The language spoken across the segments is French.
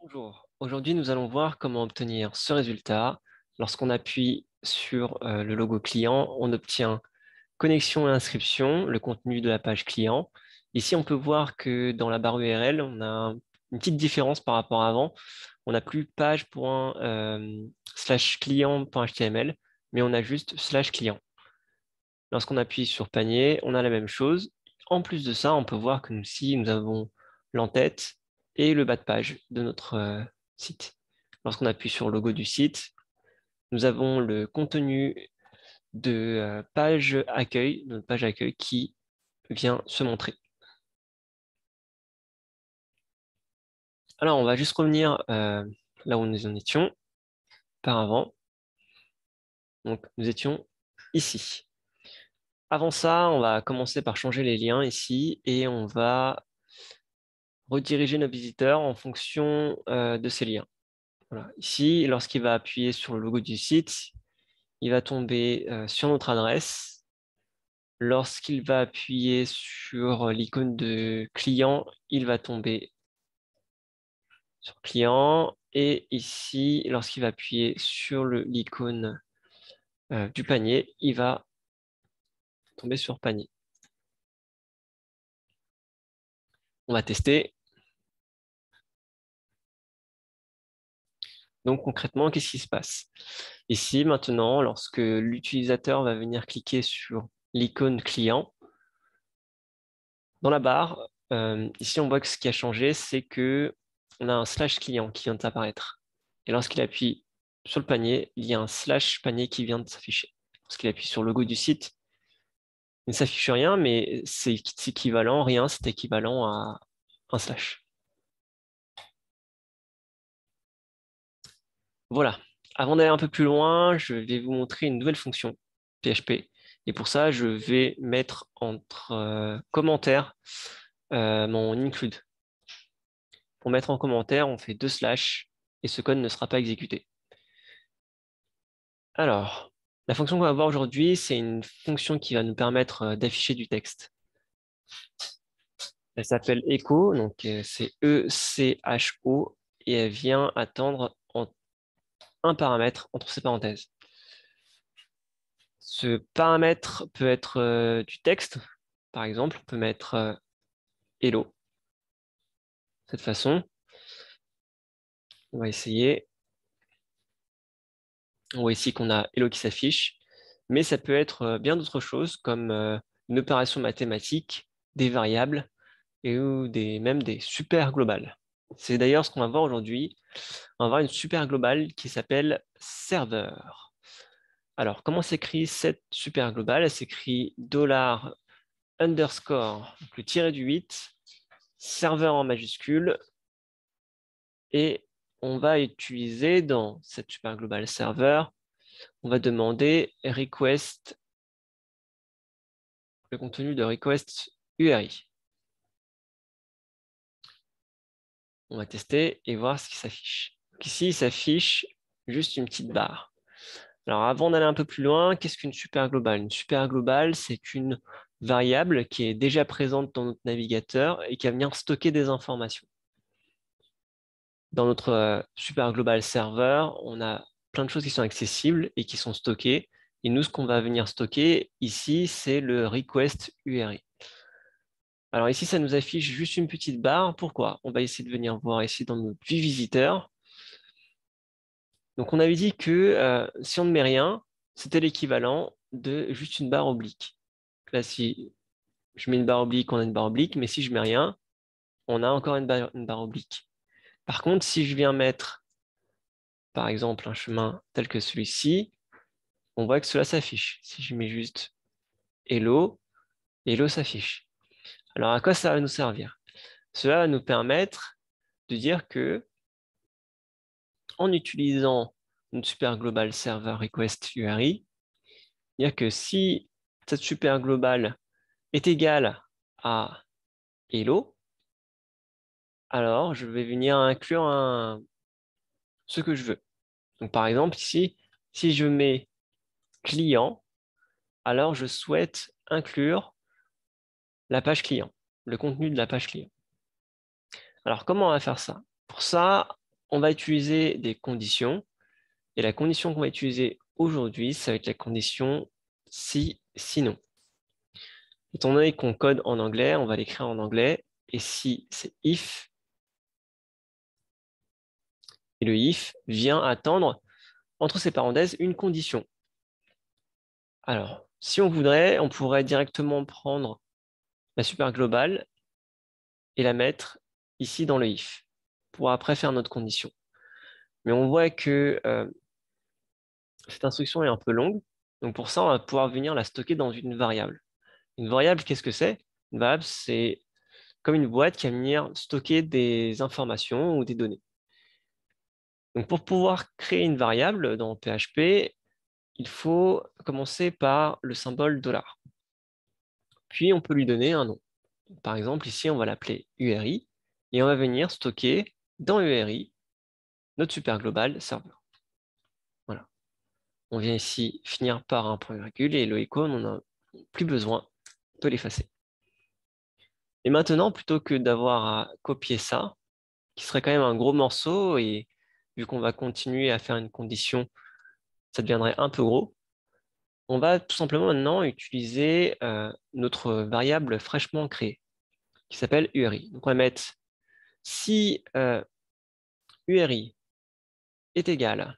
Bonjour, aujourd'hui nous allons voir comment obtenir ce résultat. Lorsqu'on appuie sur le logo client, on obtient connexion et inscription, le contenu de la page client. Ici, on peut voir que dans la barre URL, on a une petite différence par rapport à avant. On n'a plus page./client.html, mais on a juste /client. Lorsqu'on appuie sur panier, on a la même chose. En plus de ça, on peut voir que nous avons l'entête et le bas de page de notre site. Lorsqu'on appuie sur le logo du site, nous avons le contenu de notre page accueil qui vient se montrer. Alors, on va juste revenir là où nous en étions auparavant. Donc, nous étions ici. Avant ça, on va commencer par changer les liens ici et on va rediriger nos visiteurs en fonction de ces liens. Voilà. Ici, lorsqu'il va appuyer sur le logo du site, il va tomber sur notre adresse. Lorsqu'il va appuyer sur l'icône de client, il va tomber sur client. Et ici, lorsqu'il va appuyer sur l'icône du panier, il va tomber sur panier. On va tester. Donc concrètement, qu'est-ce qui se passe? Ici, maintenant, lorsque l'utilisateur va venir cliquer sur l'icône client, dans la barre, ici on voit que ce qui a changé, c'est que on a un /client qui vient d'apparaître. Et lorsqu'il appuie sur le panier, il y a un /panier qui vient de s'afficher. Lorsqu'il appuie sur le logo du site, il ne s'affiche rien, mais c'est équivalent, rien, c'est équivalent à un /. Voilà. Avant d'aller un peu plus loin, je vais vous montrer une nouvelle fonction PHP. Et pour ça, je vais mettre entre commentaires mon include. Pour mettre en commentaire, on fait 2 slash et ce code ne sera pas exécuté. Alors, la fonction qu'on va voir aujourd'hui, c'est une fonction qui va nous permettre d'afficher du texte. Elle s'appelle echo, donc c'est E-C-H-O, et elle vient attendre un paramètre entre ces parenthèses. Ce paramètre peut être du texte, par exemple, on peut mettre hello, de cette façon. On va essayer. On voit ici qu'on a hello qui s'affiche, mais ça peut être bien d'autres choses comme une opération mathématique, des variables ou même des super globales. C'est d'ailleurs ce qu'on va voir aujourd'hui. On va voir une super globale qui s'appelle serveur. Alors, comment s'écrit cette super globale? Elle s'écrit $_, le tiré du 8, serveur en majuscule, et on va utiliser dans cette super globale serveur, on va demander request, le contenu de request URI. On va tester et voir ce qui s'affiche. Ici, il s'affiche juste une petite barre. Alors, avant d'aller un peu plus loin, qu'est-ce qu'une super globale? Une super globale, c'est une variable qui est déjà présente dans notre navigateur et qui va venir stocker des informations. Dans notre super global serveur, on a plein de choses qui sont accessibles et qui sont stockées. Et nous, ce qu'on va venir stocker ici, c'est le request URI. Alors ici, ça nous affiche juste une petite barre. Pourquoi? On va essayer de venir voir ici dans notre vue visiteur. Donc on avait dit que si on ne met rien, c'était l'équivalent de juste une barre oblique. Là, si je mets une barre oblique, on a une barre oblique, mais si je mets rien, on a encore une barre oblique. Par contre, si je viens mettre, par exemple, un chemin tel que celui-ci, on voit que cela s'affiche. Si je mets juste hello, hello s'affiche. Alors à quoi ça va nous servir? Cela va nous permettre de dire que en utilisant une super global server request URI, c'est-à-dire que si cette super globale est égale à hello, alors je vais venir inclure ce que je veux. Donc par exemple ici, si je mets client, alors je souhaite inclure la page client, le contenu de la page client. Alors comment on va faire ça? Pour ça, on va utiliser des conditions. Et la condition qu'on va utiliser aujourd'hui, ça va être la condition si, sinon. Étant donné qu'on code en anglais, on va l'écrire en anglais. Et si, c'est if. Et le if vient attendre, entre ces parenthèses, une condition. Alors, si on voudrait, on pourrait directement prendre la super globale et la mettre ici dans le if, pour après faire notre condition. Mais on voit que cette instruction est un peu longue. Donc pour ça, on va pouvoir venir la stocker dans une variable. Une variable, qu'est-ce que c'est? Une variable, c'est comme une boîte qui va venir stocker des informations ou des données. Donc pour pouvoir créer une variable dans PHP, il faut commencer par le symbole $. Puis on peut lui donner un nom. Par exemple, ici, on va l'appeler URI et on va venir stocker dans URI notre super global serveur. Voilà. On vient ici finir par un point virgule et le echo, on n'en a plus besoin, on peut l'effacer. Et maintenant, plutôt que d'avoir à copier ça, qui serait quand même un gros morceau, et vu qu'on va continuer à faire une condition, ça deviendrait un peu gros, on va tout simplement maintenant utiliser notre variable fraîchement créée, qui s'appelle URI. Donc on va mettre si URI est égal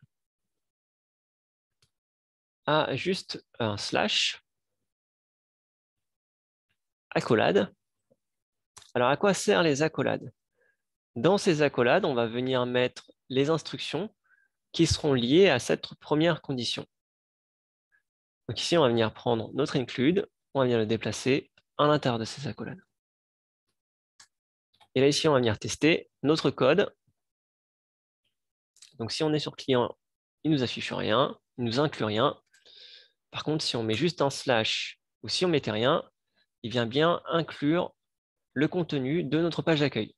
à juste un slash accolade. Alors à quoi servent les accolades? Dans ces accolades, on va venir mettre les instructions qui seront liées à cette première condition. Donc ici, on va venir prendre notre include, on va venir le déplacer à l'intérieur de ces accolades. Et là, ici, on va venir tester notre code. Donc si on est sur client, il ne nous affiche rien, il ne nous inclut rien. Par contre, si on met juste un slash ou si on ne mettait rien, il vient bien inclure le contenu de notre page d'accueil.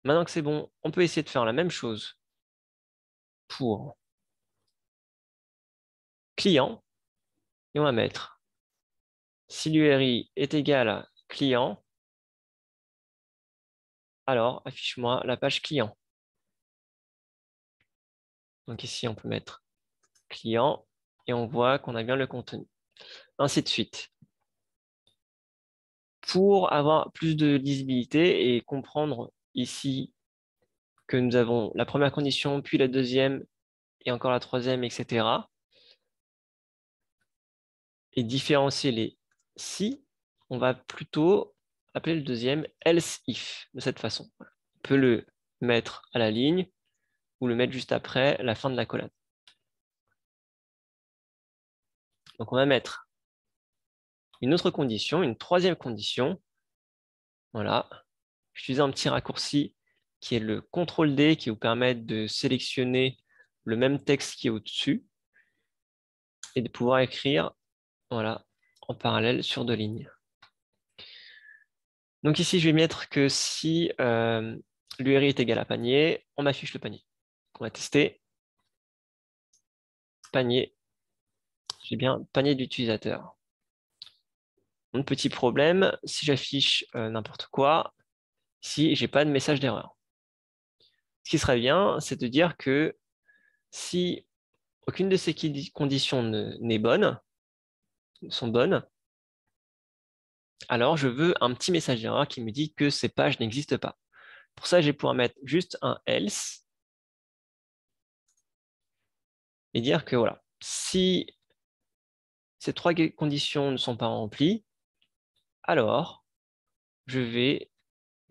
Maintenant que c'est bon, on peut essayer de faire la même chose pour client. Et on va mettre si l'URI est égal à client, alors affiche-moi la page client. Donc ici, on peut mettre client et on voit qu'on a bien le contenu. Ainsi de suite. Pour avoir plus de lisibilité et comprendre ici que nous avons la première condition, puis la deuxième et encore la troisième, etc. Et différencier les si, on va plutôt appeler le deuxième else if de cette façon. On peut le mettre à la ligne ou le mettre juste après la fin de la collade. Donc on va mettre une autre condition, une troisième condition. Voilà. J'utilise un petit raccourci qui est le CTRL-D qui vous permet de sélectionner le même texte qui est au-dessus et de pouvoir écrire voilà, en parallèle sur deux lignes. Donc ici, je vais mettre que si l'URI est égal à panier, on m'affiche le panier. On va tester. Panier. J'ai bien panier d'utilisateur. Mon petit problème, si j'affiche n'importe quoi, ici, je n'ai pas de message d'erreur. Ce qui serait bien, c'est de dire que si aucune de ces conditions n'est bonne, sont bonnes, alors je veux un petit message d'erreur qui me dit que ces pages n'existent pas. Pour ça, je vais pouvoir mettre juste un else et dire que voilà, si ces trois conditions ne sont pas remplies, alors je vais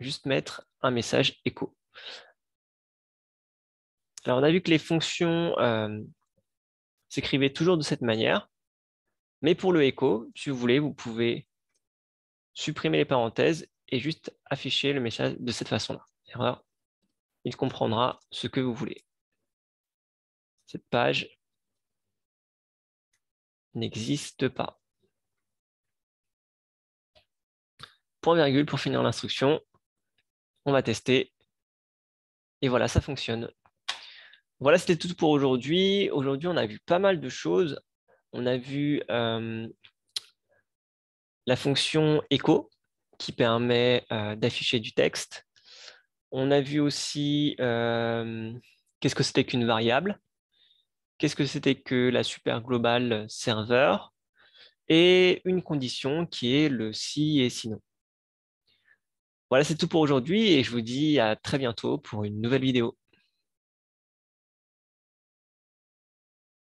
juste mettre un message écho. Alors on a vu que les fonctions s'écrivaient toujours de cette manière, mais pour le écho, si vous voulez, vous pouvez supprimer les parenthèses et juste afficher le message de cette façon-là. Erreur, il comprendra ce que vous voulez. Cette page n'existe pas. Point virgule pour finir l'instruction. On va tester. Et voilà, ça fonctionne. Voilà, c'était tout pour aujourd'hui. Aujourd'hui, on a vu pas mal de choses. On a vu la fonction echo qui permet d'afficher du texte. On a vu aussi qu'est-ce que c'était qu'une variable, qu'est-ce que c'était que la super globale serveur, et une condition qui est le si et sinon. Voilà, c'est tout pour aujourd'hui et je vous dis à très bientôt pour une nouvelle vidéo.